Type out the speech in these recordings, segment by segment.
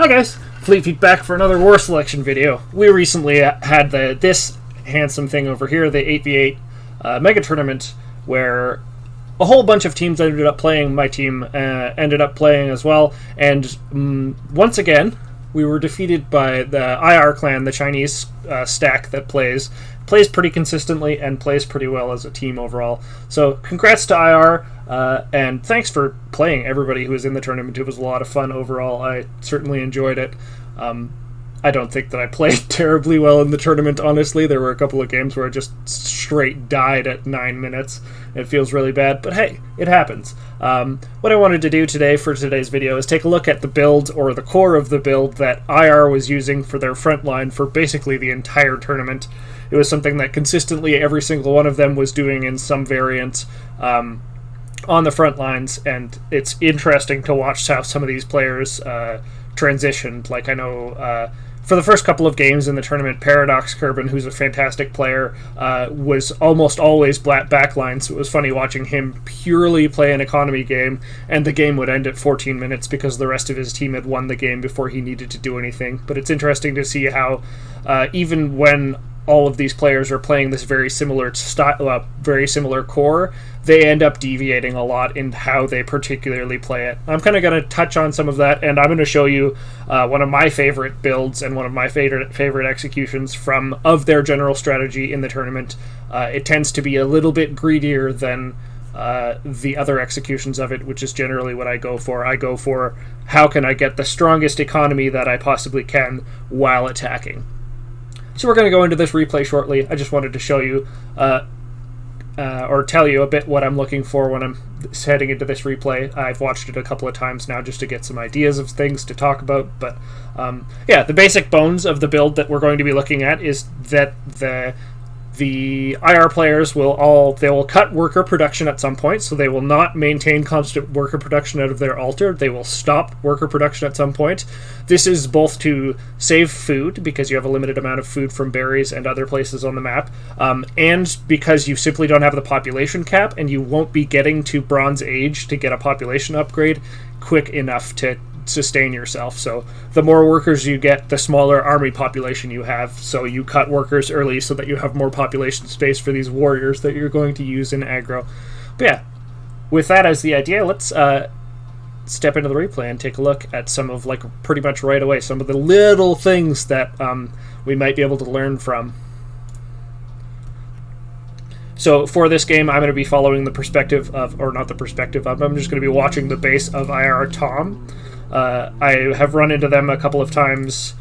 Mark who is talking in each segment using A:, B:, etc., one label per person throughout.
A: Hi guys, Fleet Feet back for another War Selection video. We recently had this handsome thing over here, the 8v8 Mega Tournament, where a whole bunch of teams ended up playing. My team ended up playing as well, and once again, we were defeated by the IR clan, the Chinese stack that plays pretty consistently and plays pretty well as a team overall. So congrats to IR, and thanks for playing everybody who was in the tournament. It was a lot of fun overall. I certainly enjoyed it. I don't think that I played terribly well in the tournament, honestly. There were a couple of games where I just straight died at 9 minutes. It feels really bad, but hey, it happens. What I wanted to do today for today's video is take a look at the build, or the core of the build, that IR was using for their front line for basically the entire tournament. It was something that consistently every single one of them was doing in some variant on the front lines, and it's interesting to watch how some of these players transitioned. Like, I know for the first couple of games in the tournament, Paradox Kerbin, who's a fantastic player, was almost always backline, so it was funny watching him purely play an economy game, and the game would end at 14 minutes because the rest of his team had won the game before he needed to do anything. But it's interesting to see how even when all of these players are playing this very similar style, very similar core, they end up deviating a lot in how they particularly play it. I'm kind of going to touch on some of that, and I'm going to show you one of my favorite builds and one of my favorite executions of their general strategy in the tournament. It tends to be a little bit greedier than the other executions of it, which is generally what I go for. I go for how can I get the strongest economy that I possibly can while attacking. So we're going to go into this replay shortly. I just wanted to show you or tell you a bit what I'm looking for when I'm heading into this replay. I've watched it a couple of times now just to get some ideas of things to talk about. But yeah, the basic bones of the build that we're going to be looking at is that the IR players will cut worker production at some point, so they will not maintain constant worker production out of their altar. They will stop worker production at some point. This is both to save food, because you have a limited amount of food from berries and other places on the map, and because you simply don't have the population cap, and you won't be getting to Bronze Age to get a population upgrade quick enough to sustain yourself. So the more workers you get, the smaller army population you have, so you cut workers early so that you have more population space for these warriors that you're going to use in aggro. But yeah, with that as the idea, let's step into the replay and take a look at some of, like, pretty much right away, some of the little things that we might be able to learn from. So for this game, I'm going to be following the perspective of, or not the perspective of, I'm just going to be watching the base of IR Tom. I have run into them a couple of times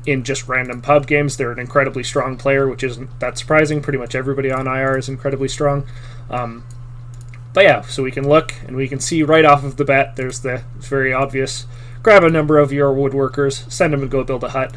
A: in just random pub games. They're an incredibly strong player, which isn't that surprising. Pretty much everybody on IR is incredibly strong. But yeah, so we can look and we can see right off of the bat, it's very obvious. Grab a number of your woodworkers, send them to go build a hut.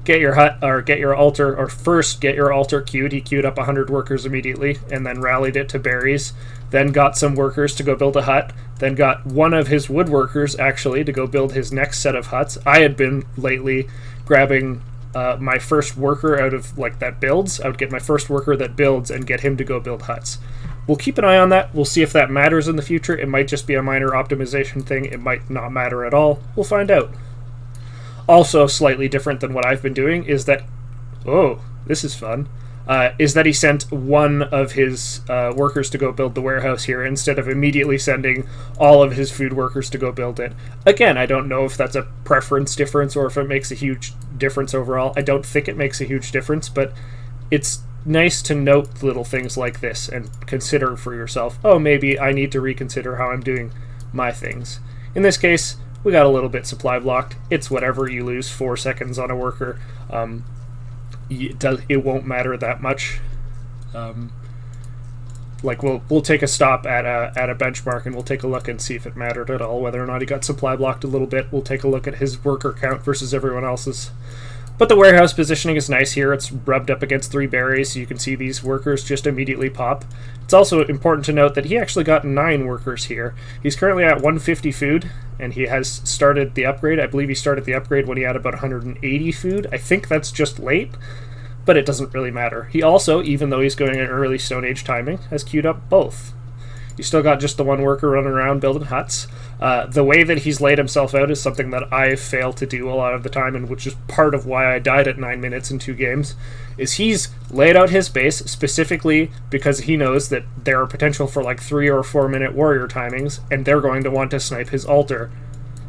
A: Get your hut, or get your altar, or first get your altar queued. He queued up 100 workers immediately, and then rallied it to berries. Then got some workers to go build a hut. Then got one of his woodworkers, actually, to go build his next set of huts. I had been lately grabbing my first worker out of, like, that builds. I would get my first worker that builds and get him to go build huts. We'll keep an eye on that. We'll see if that matters in the future. It might just be a minor optimization thing. It might not matter at all. We'll find out. Also, slightly different than what I've been doing is that, oh, this is fun, is that he sent one of his workers to go build the warehouse here instead of immediately sending all of his food workers to go build it. Again, I don't know if that's a preference difference or if it makes a huge difference overall. I don't think it makes a huge difference, but it's nice to note little things like this and consider for yourself, oh, maybe I need to reconsider how I'm doing my things. In this case, we got a little bit supply blocked. It's whatever. You lose 4 seconds on a worker. It won't matter that much. Like, we'll take a stop at a benchmark and we'll take a look and see if it mattered at all, whether or not he got supply blocked a little bit. We'll take a look at his worker count versus everyone else's. But the warehouse positioning is nice here. It's rubbed up against 3 berries, so you can see these workers just immediately pop. It's also important to note that he actually got 9 workers here. He's currently at 150 food, and he has started the upgrade. I believe he started the upgrade when he had about 180 food. I think that's just late, but it doesn't really matter. He also, even though he's going at early Stone Age timing, has queued up both. You still got just the one worker running around building huts. The way that he's laid himself out is something that I fail to do a lot of the time, and which is part of why I died at 9 minutes in 2 games, is he's laid out his base specifically because he knows that there are potential for like 3 or 4 minute warrior timings, and they're going to want to snipe his altar.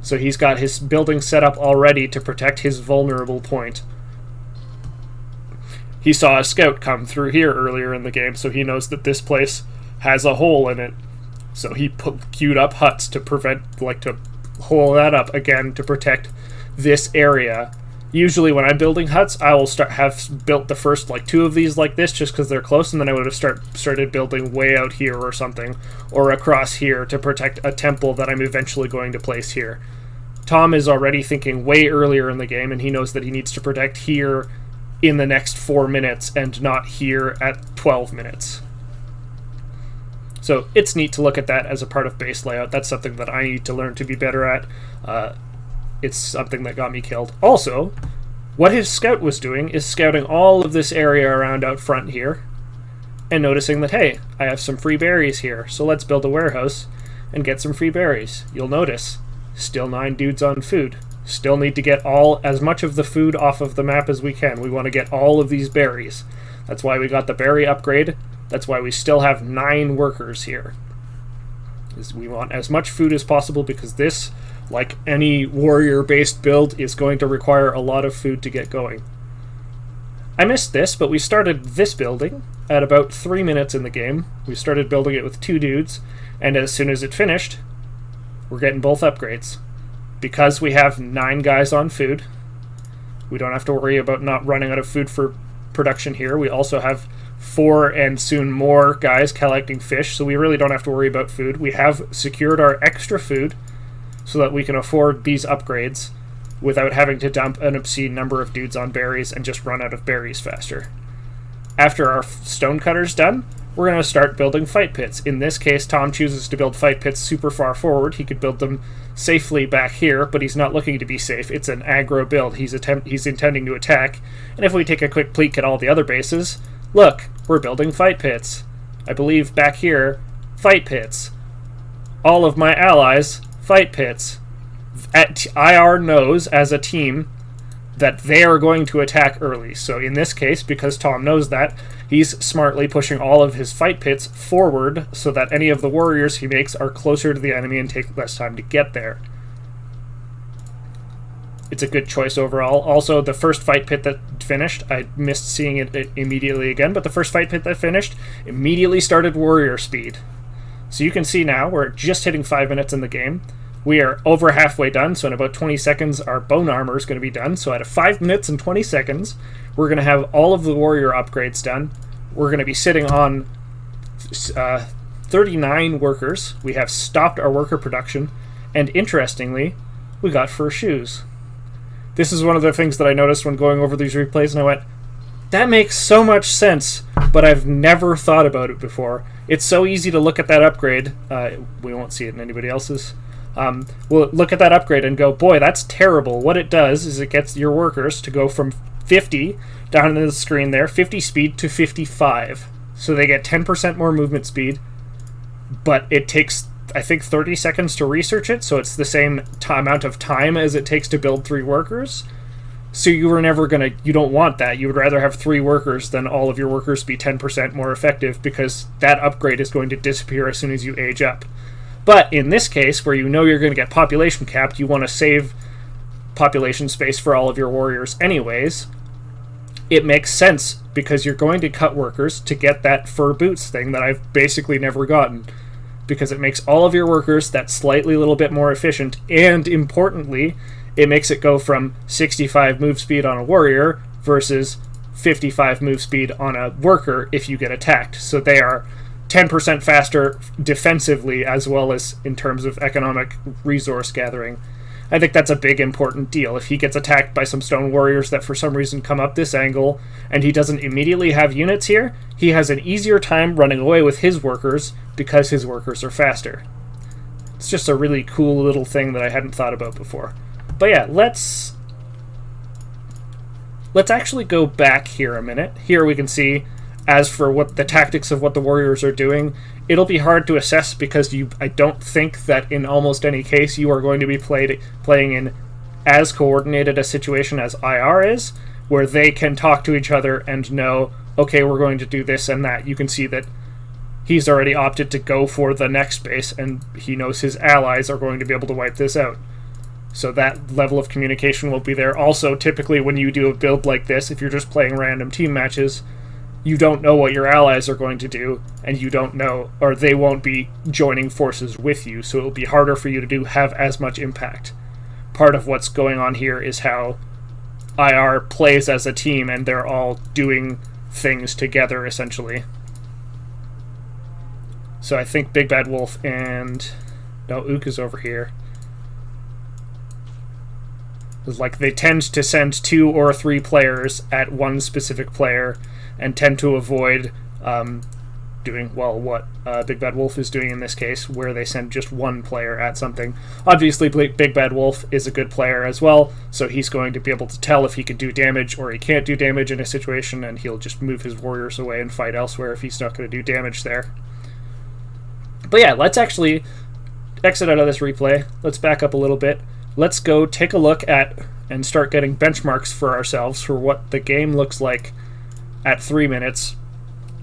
A: So he's got his building set up already to protect his vulnerable point. He saw a scout come through here earlier in the game, so he knows that this place has a hole in it. So he queued up huts to to hole that up again to protect this area. Usually when I'm building huts, I will have built the first 2 of these like this just because they're close, and then I would have started building way out here or something, or across here to protect a temple that I'm eventually going to place here. Tom is already thinking way earlier in the game, and he knows that he needs to protect here in the next 4 minutes and not here at 12 minutes. So it's neat to look at that as a part of base layout. That's something that I need to learn to be better at. It's something that got me killed. Also, what his scout was doing is scouting all of this area around out front here and noticing that, hey, I have some free berries here, so let's build a warehouse and get some free berries. You'll notice, still 9 dudes on food. Still need to get as much of the food off of the map as we can. We want to get all of these berries. That's why we got the berry upgrade. That's why we still have 9 workers here. We want as much food as possible because this, like any warrior-based build, is going to require a lot of food to get going. I missed this, but we started this building at about 3 minutes in the game. We started building it with 2 dudes, and as soon as it finished, we're getting both upgrades. Because we have 9 guys on food, we don't have to worry about not running out of food for production here. We also have 4 and soon more guys collecting fish, so we really don't have to worry about food. We have secured our extra food so that we can afford these upgrades without having to dump an obscene number of dudes on berries and just run out of berries faster. After our stonecutter's done, we're going to start building fight pits. In this case, Tom chooses to build fight pits super far forward. He could build them safely back here, but he's not looking to be safe. It's an aggro build. He's intending to attack, and if we take a quick peek at all the other bases, look, we're building fight pits. I believe back here, fight pits. All of my allies, fight pits. IR knows as a team that they are going to attack early. So in this case, because Tom knows that, he's smartly pushing all of his fight pits forward so that any of the warriors he makes are closer to the enemy and take less time to get there. It's a good choice overall. Also, the first fight pit that finished, I missed seeing it immediately again, but the first fight pit that finished immediately started warrior speed. So you can see now, we're just hitting 5 minutes in the game. We are over halfway done, so in about 20 seconds our bone armor is going to be done. So at 5 minutes and 20 seconds, we're going to have all of the warrior upgrades done. We're going to be sitting on 39 workers. We have stopped our worker production, and interestingly, we got fur shoes. This is one of the things that I noticed when going over these replays, and I went, that makes so much sense, but I've never thought about it before. It's so easy to look at that upgrade. We won't see it in anybody else's. We'll look at that upgrade and go, boy, that's terrible. What it does is it gets your workers to go from 50 down in the screen there, 50 speed to 55. So they get 10% more movement speed, but it takes, I think, 30 seconds to research it, so it's the same amount of time as it takes to build 3 workers. So you don't want that. You would rather have 3 workers than all of your workers be 10% more effective, because that upgrade is going to disappear as soon as you age up. But in this case, where you know you're going to get population capped, you want to save population space for all of your warriors anyways. It makes sense, because you're going to cut workers to get that fur boots thing that I've basically never gotten, because it makes all of your workers that slightly little bit more efficient, and importantly, it makes it go from 65 move speed on a warrior versus 55 move speed on a worker if you get attacked. So they are 10% faster defensively as well as in terms of economic resource gathering. I think that's a big important deal. If he gets attacked by some stone warriors that for some reason come up this angle and he doesn't immediately have units here, he has an easier time running away with his workers because his workers are faster. It's just a really cool little thing that I hadn't thought about before. But yeah, let's actually go back here a minute. Here we can see As for what the tactics of what the Warriors are doing, it'll be hard to assess because I don't think that in almost any case you are going to be playing in as coordinated a situation as IR is, where they can talk to each other and know, okay, we're going to do this and that. You can see that he's already opted to go for the next base, and he knows his allies are going to be able to wipe this out. So that level of communication will be there. Also, typically when you do a build like this, if you're just playing random team matches, you don't know what your allies are going to do, and you don't know, or they won't be joining forces with you, so it'll be harder for you to have as much impact. Part of what's going on here is how IR plays as a team, and they're all doing things together, essentially. So I think Big Bad Wolf and... no, Ook is over here. It's like they tend to send 2 or 3 players at one specific player, and tend to avoid doing, well, what Big Bad Wolf is doing in this case, where they send just one player at something. Obviously, Big Bad Wolf is a good player as well, so he's going to be able to tell if he can do damage or he can't do damage in a situation, and he'll just move his warriors away and fight elsewhere if he's not going to do damage there. But yeah, let's actually exit out of this replay. Let's back up a little bit. Let's go take a look at and start getting benchmarks for ourselves for what the game looks like at 3 minutes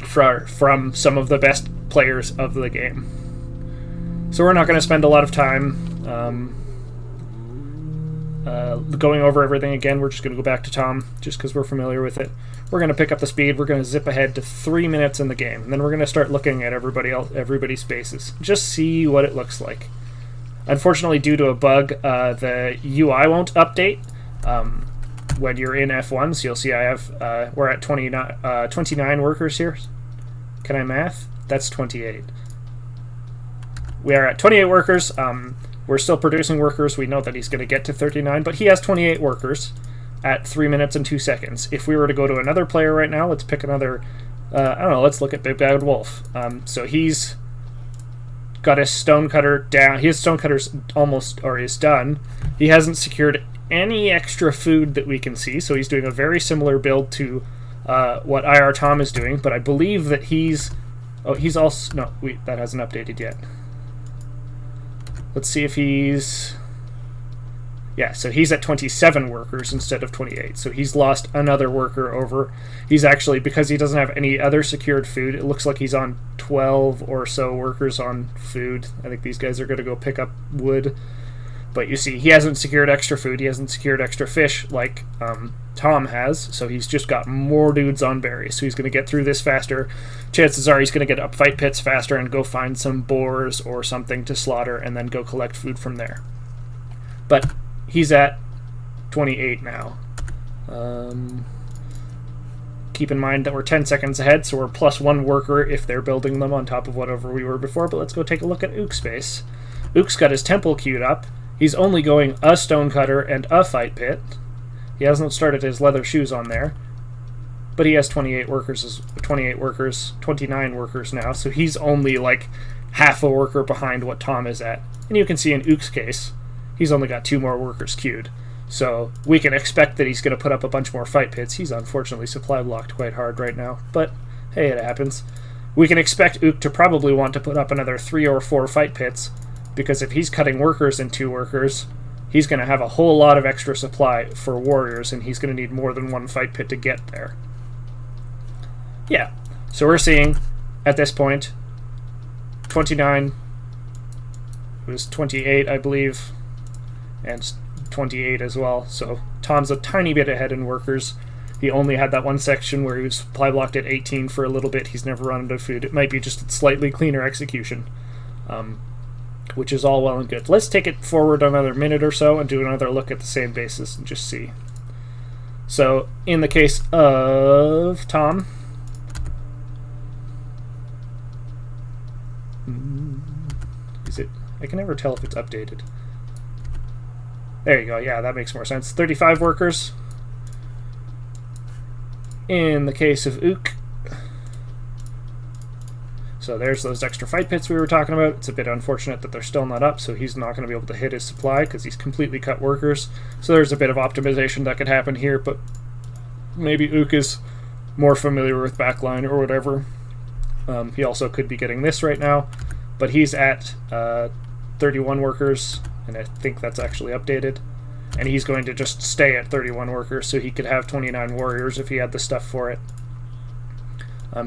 A: from some of the best players of the game. So we're not going to spend a lot of time going over everything again. We're just going to go back to Tom, just because we're familiar with it. We're going to pick up the speed. We're going to zip ahead to 3 minutes in the game, and then we're going to start looking at everybody's spaces. Just see what it looks like. Unfortunately, due to a bug, the UI won't update when you're in F1, so you'll see I have, we're at 29 workers here. Can I math? That's 28. We are at 28 workers. We're still producing workers. We know that he's going to get to 39, but he has 28 workers at 3 minutes and 2 seconds. If we were to go to another player right now, let's pick another, I don't know, let's look at Big Bad Wolf. So he's got his stonecutter down. His stonecutter's almost, or is done. He hasn't secured any extra food that we can see, so he's doing a very similar build to what IR Tom is doing, but I believe that he's also, no, that hasn't updated yet. Let's see if he's, yeah, so he's at 27 workers instead of 28, so he's lost another worker over. He's actually, because he doesn't have any other secured food, it looks like he's on 12 or so workers on food. I think these guys are going to go pick up wood. But you see, he hasn't secured extra food, he hasn't secured extra fish like Tom has, so he's just got more dudes on berries, so he's going to get through this faster. Chances are he's going to get up fight pits faster and go find some boars or something to slaughter and then go collect food from there. But he's at 28 now. Keep in mind that we're 10 seconds ahead, so we're plus 1 worker if they're building them on top of whatever we were before, but let's go take a look at Ook's space. Ook's got his temple queued up. He's only going a stonecutter and a fight pit. He hasn't started his leather shoes on there. But he has 28 workers, 29 workers now, so he's only like half a worker behind what Tom is at. And you can see in Ook's case, he's only got 2 more workers queued. So we can expect that he's going to put up a bunch more fight pits. He's unfortunately supply blocked quite hard right now, but hey, it happens. We can expect Ook to probably want to put up another 3 or 4 fight pits, because if he's cutting workers in 2 workers, he's going to have a whole lot of extra supply for warriors, and he's going to need more than 1 fight pit to get there. Yeah, so we're seeing, at this point, 29, it was 28, I believe, and 28 as well, so Tom's a tiny bit ahead in workers. He only had that one section where he was supply blocked at 18 for a little bit. He's never run out of food. It might be just a slightly cleaner execution. Which is all well and good. Let's take it forward another minute or so and do another look at the same basis and just see. So, in the case of Tom, is it? I can never tell if it's updated. There you go, yeah, that makes more sense. 35 workers. In the case of Ook, so there's those extra fight pits we were talking about. It's a bit unfortunate that they're still not up, so he's not going to be able to hit his supply because he's completely cut workers. So there's a bit of optimization that could happen here, but maybe Ook is more familiar with backline or whatever. He also could be getting this right now, but he's at 31 workers, and I think that's actually updated. And he's going to just stay at 31 workers, so he could have 29 warriors if he had the stuff for it.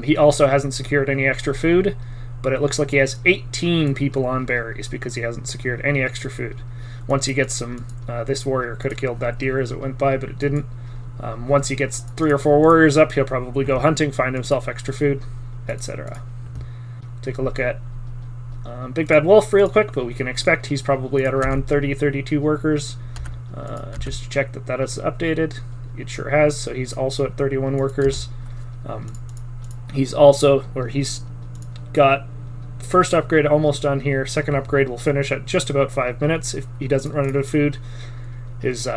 A: He also hasn't secured any extra food, but it looks like he has 18 people on berries because he hasn't secured any extra food. Once he gets some, this warrior could have killed that deer as it went by, but it didn't. Once he gets 3 or 4 warriors up, he'll probably go hunting, find himself extra food, etc. Take a look at Big Bad Wolf real quick, but we can expect he's probably at around 30-32 workers. Just to check that is updated. It sure has, so he's also at 31 workers. He's got first upgrade almost done here. Second upgrade will finish at just about 5 minutes if he doesn't run out of food. His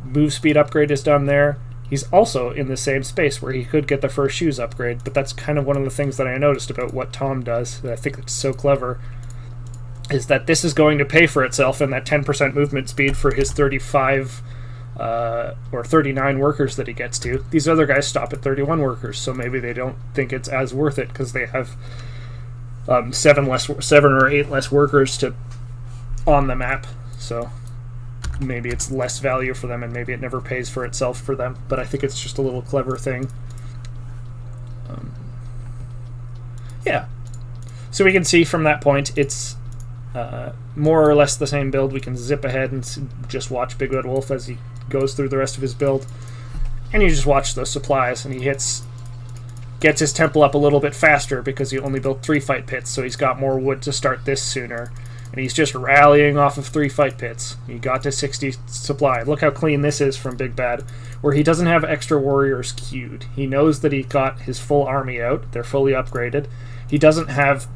A: move speed upgrade is done there. He's also in the same space where he could get the first shoes upgrade, but that's kind of one of the things that I noticed about what Tom does that I think it's so clever, is that this is going to pay for itself in that 10% movement speed for his 35 or 39 workers that he gets to. These other guys stop at 31 workers, so maybe they don't think it's as worth it because they have 7 or 8 less workers on the map. So maybe it's less value for them, and maybe it never pays for itself for them. But I think it's just a little clever thing. Yeah. So we can see from that point, it's more or less the same build. We can zip ahead and just watch Big Bad Wolf as he goes through the rest of his build. And you just watch those supplies, and he gets his temple up a little bit faster because he only built 3 fight pits, so he's got more wood to start this sooner. And he's just rallying off of 3 fight pits. He got to 60 supply. Look how clean this is from Big Bad, where he doesn't have extra warriors queued. He knows that he got his full army out. They're fully upgraded. He doesn't have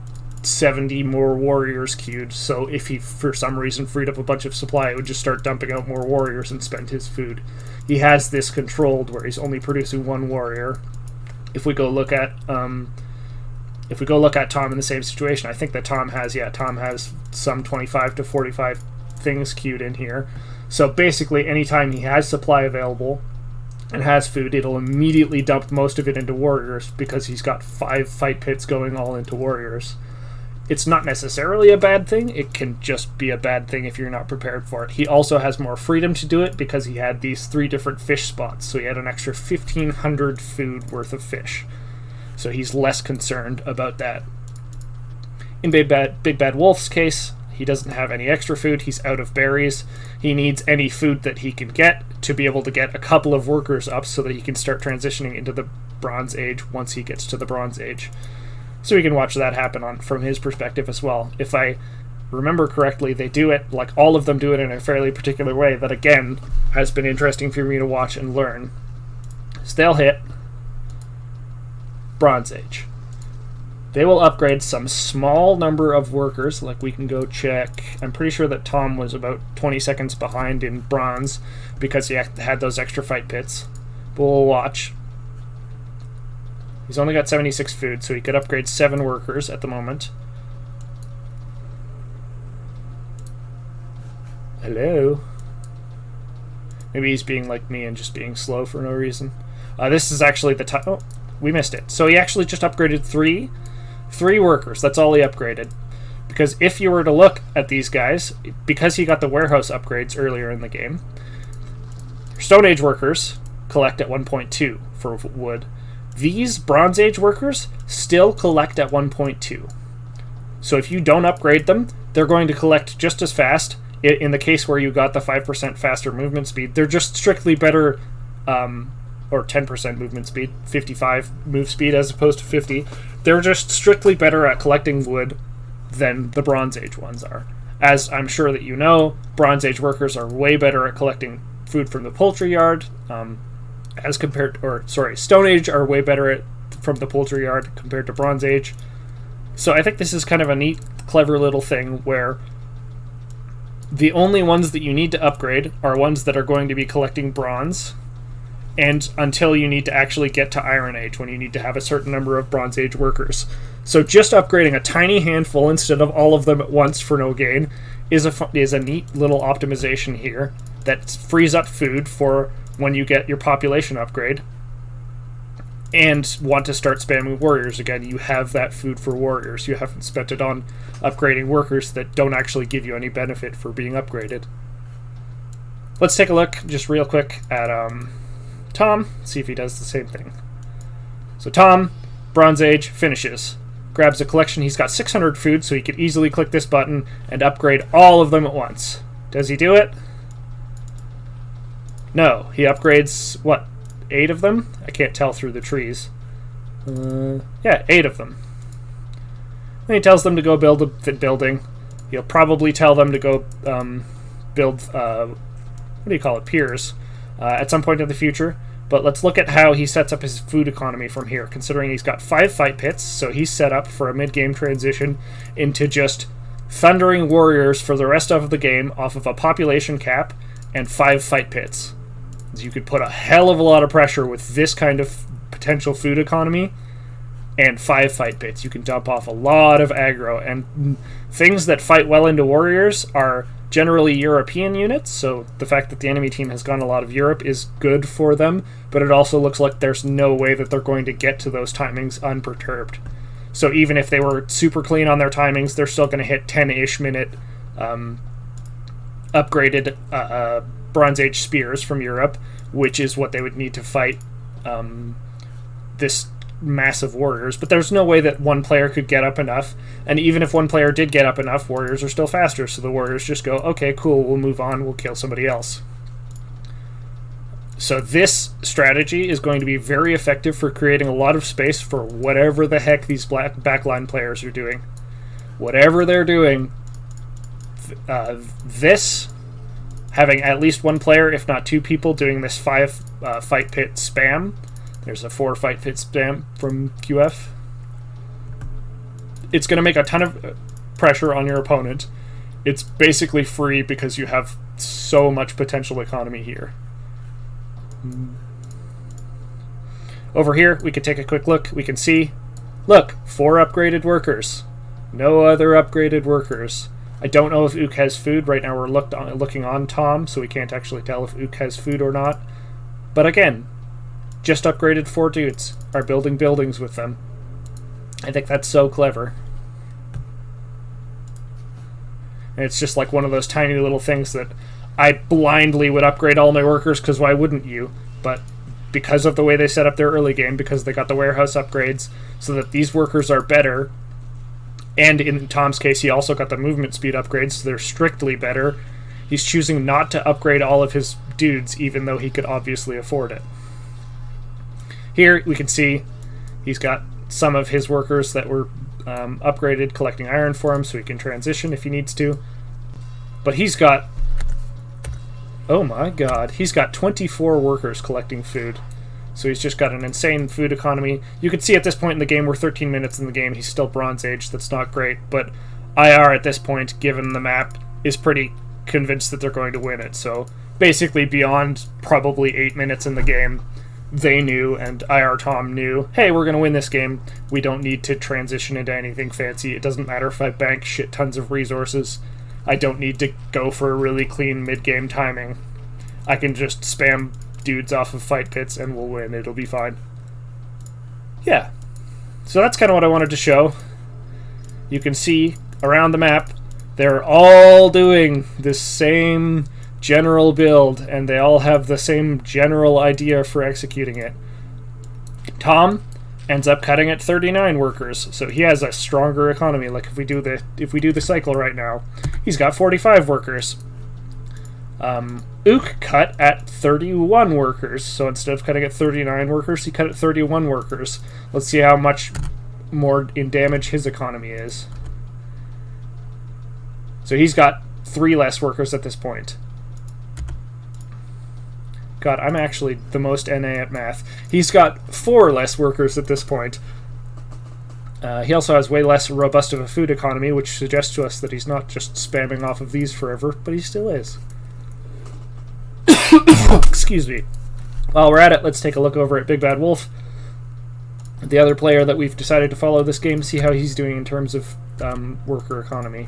A: 70 more warriors queued, so if he for some reason freed up a bunch of supply, it would just start dumping out more warriors and spend his food. He has this controlled where he's only producing 1 warrior. If we go look at Tom in the same situation, I think that Tom has some 25 to 45 things queued in here. So basically, anytime he has supply available and has food, it'll immediately dump most of it into warriors because he's got 5 fight pits going all into warriors. It's not necessarily a bad thing. It can just be a bad thing if you're not prepared for it. He also has more freedom to do it because he had these 3 different fish spots, so he had an extra 1,500 food worth of fish. So he's less concerned about that. In Big Bad Wolf's case, he doesn't have any extra food. He's out of berries. He needs any food that he can get to be able to get a couple of workers up so that he can start transitioning into the Bronze Age once he gets to the Bronze Age. So we can watch that happen from his perspective as well. If I remember correctly, they do it, like all of them do it in a fairly particular way that, again, has been interesting for me to watch and learn. So they'll hit Bronze Age. They will upgrade some small number of workers, like we can go check. I'm pretty sure that Tom was about 20 seconds behind in Bronze because he had those extra fight pits. But we'll watch. He's only got 76 food, so he could upgrade 7 workers at the moment. Hello? Maybe he's being like me and just being slow for no reason. This is actually the time. Oh, we missed it. So he actually just upgraded 3 workers. That's all he upgraded. Because if you were to look at these guys, because he got the warehouse upgrades earlier in the game, Stone Age workers collect at 1.2 for wood. These Bronze Age workers still collect at 1.2. So if you don't upgrade them, they're going to collect just as fast. In the case where you got the 5% faster movement speed, they're just strictly better, or 10% movement speed, 55 move speed as opposed to 50. They're just strictly better at collecting wood than the Bronze Age ones are. As I'm sure that you know, Bronze Age workers are way better at collecting food from the poultry yard, Stone Age are way better from the poultry yard compared to Bronze Age. So I think this is kind of a neat, clever little thing where the only ones that you need to upgrade are ones that are going to be collecting bronze, and until you need to actually get to Iron Age, when you need to have a certain number of Bronze Age workers. So just upgrading a tiny handful instead of all of them at once for no gain is a neat little optimization here that frees up food for when you get your population upgrade. and want to start spamming warriors again, you have that food for warriors. You haven't spent it on upgrading workers that don't actually give you any benefit for being upgraded. Let's take a look just real quick at Tom, see if he does the same thing. So Tom, Bronze Age, finishes. Grabs a collection. He's got 600 food, so he could easily click this button and upgrade all of them at once. Does he do it? No. He upgrades, what, 8 of them? I can't tell through the trees. Yeah, 8 of them. Then he tells them to go build a building. He'll probably tell them to go build, what do you call it, piers, at some point in the future. But let's look at how he sets up his food economy from here, considering he's got 5 fight pits, so he's set up for a mid-game transition into just thundering warriors for the rest of the game off of a population cap and 5 fight pits. You could put a hell of a lot of pressure with this kind of potential food economy and 5 fight pits. You can dump off a lot of aggro, and things that fight well into warriors are generally European units, so the fact that the enemy team has gone a lot of Europe is good for them, but it also looks like there's no way that they're going to get to those timings unperturbed. So even if they were super clean on their timings, they're still going to hit 10-ish minute upgraded Bronze Age spears from Europe, which is what they would need to fight this massive warriors. But there's no way that one player could get up enough, and even if one player did get up enough, warriors are still faster, so the warriors just go, okay, cool, we'll move on, we'll kill somebody else. So this strategy is going to be very effective for creating a lot of space for whatever the heck these backline players are doing. Whatever they're doing, this, having at least one player, if not 2 people, doing this 5 fight pit spam. There's a 4 fight pit spam from QF. It's going to make a ton of pressure on your opponent. It's basically free because you have so much potential economy here. Over here, we can take a quick look. We can see, look, 4 upgraded workers. No other upgraded workers. I don't know if Ook has food. Right now we're looking on Tom, so we can't actually tell if Ook has food or not. But again, just upgraded 4 dudes are building buildings with them. I think that's so clever. And it's just like one of those tiny little things that I blindly would upgrade all my workers, because why wouldn't you? But because of the way they set up their early game, because they got the warehouse upgrades so that these workers are better, and in Tom's case he also got the movement speed upgrades, so they're strictly better, he's choosing not to upgrade all of his dudes even though he could obviously afford it. Here we can see he's got some of his workers that were upgraded, collecting iron for him so he can transition if he needs to. But he's got, oh my god, he's got 24 workers collecting food. So he's just got an insane food economy. You can see at this point in the game, we're 13 minutes in the game, he's still Bronze Age, that's not great, but IR at this point, given the map, is pretty convinced that they're going to win it. So basically beyond probably 8 minutes in the game, they knew, and IR Tom knew, hey, we're going to win this game. We don't need to transition into anything fancy. It doesn't matter if I bank shit tons of resources. I don't need to go for a really clean mid-game timing. I can just spam dudes off of fight pits and we'll win. It'll be fine. Yeah. So that's kind of what I wanted to show. You can see around the map, they're all doing the same general build, and they all have the same general idea for executing it. Tom ends up cutting at 39 workers, so he has a stronger economy. Like if we do the cycle right now, he's got 45 workers. Ook cut at 31 workers, so instead of cutting at 39 workers, he cut at 31 workers. Let's see how much more in damage his economy is. So he's got 3 less workers at this point. God, I'm actually the most NA at math. He's got 4 less workers at this point. He also has way less robust of a food economy, which suggests to us that he's not just spamming off of these forever, but he still is. Excuse me. While we're at it, let's take a look over at Big Bad Wolf, the other player that we've decided to follow this game, see how he's doing in terms of worker economy.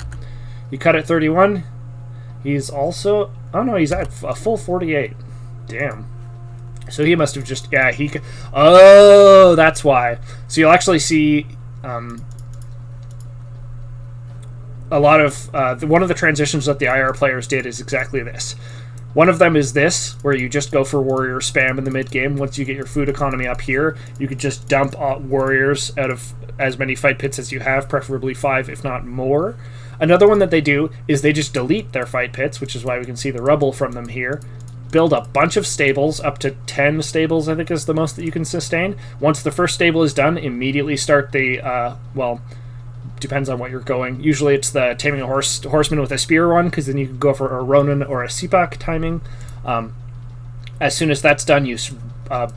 A: He cut at 31. He's also... oh no, he's at a full 48. Damn. So he must have just, yeah, oh, that's why. So you'll actually see a lot of, one of the transitions that the IR players did is exactly this. One of them is this, where you just go for warrior spam in the mid-game. Once you get your food economy up here, you could just dump warriors out of as many fight pits as you have, preferably 5, if not more. Another one that they do is they just delete their fight pits, which is why we can see the rubble from them here. Build a bunch of stables, up to 10 stables, I think is the most that you can sustain. Once the first stable is done, immediately start the, well, depends on what you're going. Usually it's the taming a horseman with a spear one, because then you can go for a Ronin or a Sipak timing. As soon as that's done, you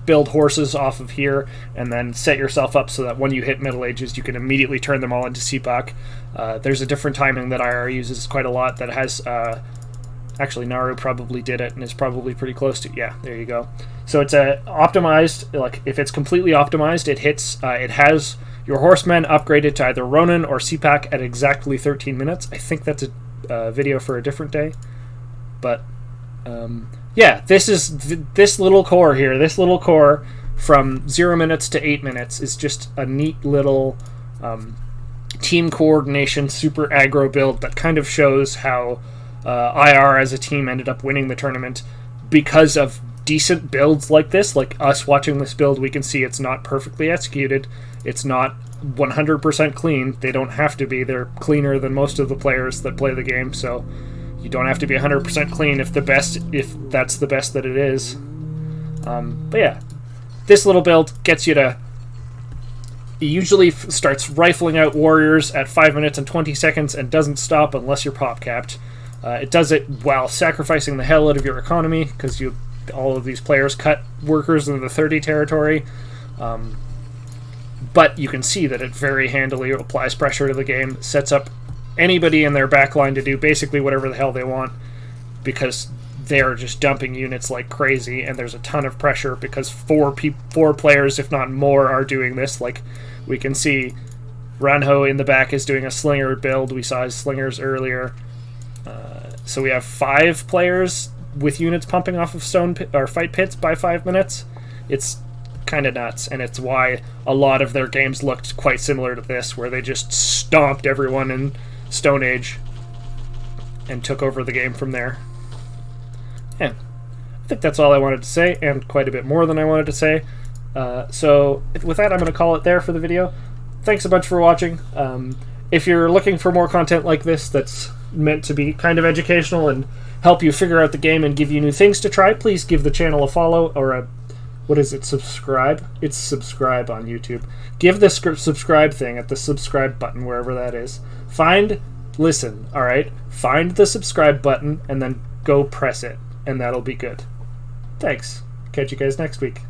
A: build horses off of here, and then set yourself up so that when you hit Middle Ages, you can immediately turn them all into Sipak. There's a different timing that IR uses quite a lot that has... actually, Naru probably did it and is probably pretty close to... Yeah, there you go. So it's optimized. Like, if it's completely optimized, it hits... it has your horsemen upgraded to either Ronin or Sipak at exactly 13 minutes. I think that's a video for a different day. But, yeah, this is... this little core here, this little core from 0 minutes to 8 minutes is just a neat little team coordination, super aggro build that kind of shows how... IR as a team ended up winning the tournament because of decent builds like this. Like us watching this build, we can see it's not perfectly executed. It's not 100% clean. They don't have to be. They're cleaner than most of the players that play the game, so you don't have to be 100% clean if that's the best that it is. But yeah, this little build gets you to... It usually starts rifling out warriors at 5 minutes and 20 seconds and doesn't stop unless you're pop capped. It does it while sacrificing the hell out of your economy, because all of these players cut workers into the 30 territory. But you can see that it very handily applies pressure to the game, sets up anybody in their backline to do basically whatever the hell they want, because they're just dumping units like crazy, and there's a ton of pressure because four players, if not more, are doing this. Like, we can see Ranho in the back is doing a slinger build. We saw his slingers earlier. So we have 5 players with units pumping off of fight pits by 5 minutes. It's kind of nuts, and it's why a lot of their games looked quite similar to this, where they just stomped everyone in Stone Age and took over the game from there. Yeah, I think that's all I wanted to say, and quite a bit more than I wanted to say. So with that, I'm going to call it there for the video. Thanks a bunch for watching. If you're looking for more content like this that's meant to be kind of educational and help you figure out the game and give you new things to try, please give the channel a follow, or subscribe? It's subscribe on YouTube. Give the subscribe thing at the subscribe button, wherever that is. Listen, alright? Find the subscribe button and then go press it, and that'll be good. Thanks. Catch you guys next week.